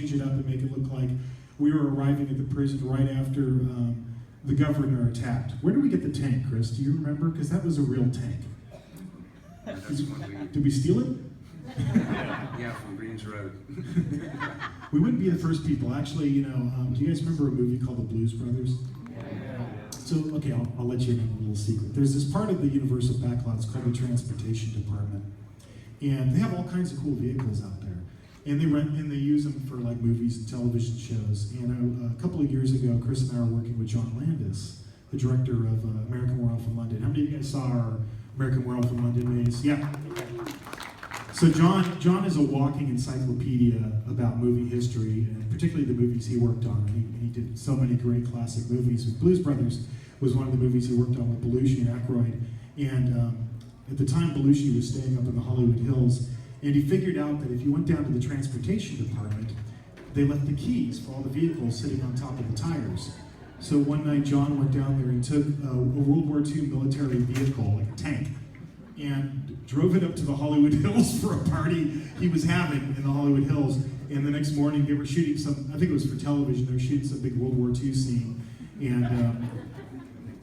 change it up and make it look like we were arriving at the prison right after the governor attacked. Where did we get the tank, Chris? Do you remember? Because that was a real tank. Did we steal it? Yeah, from Greens Road. We wouldn't be the first people. Actually, do you guys remember a movie called The Blues Brothers? So, okay, I'll let you in on a little secret. There's this part of the Universal backlots called the Transportation Department. And they have all kinds of cool vehicles out there. And they rent and they use them for like movies and television shows. And a couple of years ago, Chris and I were working with John Landis, the director of American Werewolf in London. How many of you guys saw our American Werewolf in London movies? Yeah. So John is a walking encyclopedia about movie history, and particularly the movies he worked on. And he did so many great classic movies. Blues Brothers was one of the movies he worked on with Belushi and Aykroyd. And at the time, Belushi was staying up in the Hollywood Hills, and he figured out that if you went down to the transportation department, they left the keys for all the vehicles sitting on top of the tires. So one night, John went down there and took a World War II military vehicle, like a tank, and drove it up to the Hollywood Hills for a party he was having in the Hollywood Hills. And the next morning, they were shooting some, I think it was for television, they were shooting some big World War II scene. And,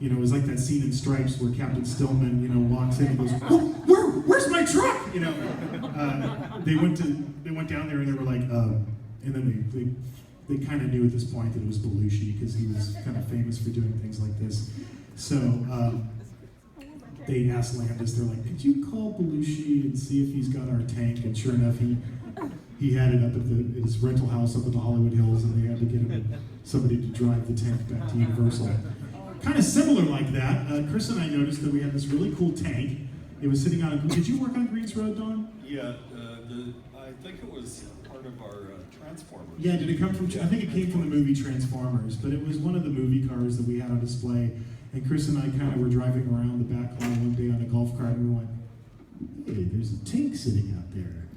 it was like that scene in Stripes where Captain Stillman, walks in and goes, "Oh, where's my truck?" They went down there and they were like, and then they kind of knew at this point that it was Belushi because he was kind of famous for doing things like this. So they asked Landis, they're like, "Could you call Belushi and see if he's got our tank?" And sure enough, he had it up at his rental house up at the Hollywood Hills, and they had to get somebody to drive the tank back to Universal. Kind of similar like that, Chris and I noticed that we had this really cool tank. It was sitting on did you work on Greens Road, Don? Yeah, I think it was part of our Transformers. Yeah, did it come from, I think it came from the movie Transformers, but it was one of the movie cars that we had on display. And Chris and I kind of were driving around the back line one day on a golf cart, and we went, "Hey, there's a tank sitting out there.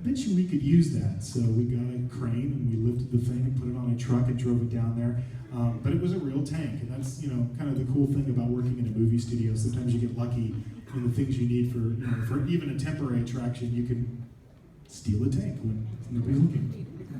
I bet you we could use that." So we got a crane and we lifted the thing and put it on a truck and drove it down there. But it was a real tank, and that's kind of the cool thing about working in a movie studio. Sometimes you get lucky in the things you need for even a temporary attraction. You can steal a tank when nobody's looking.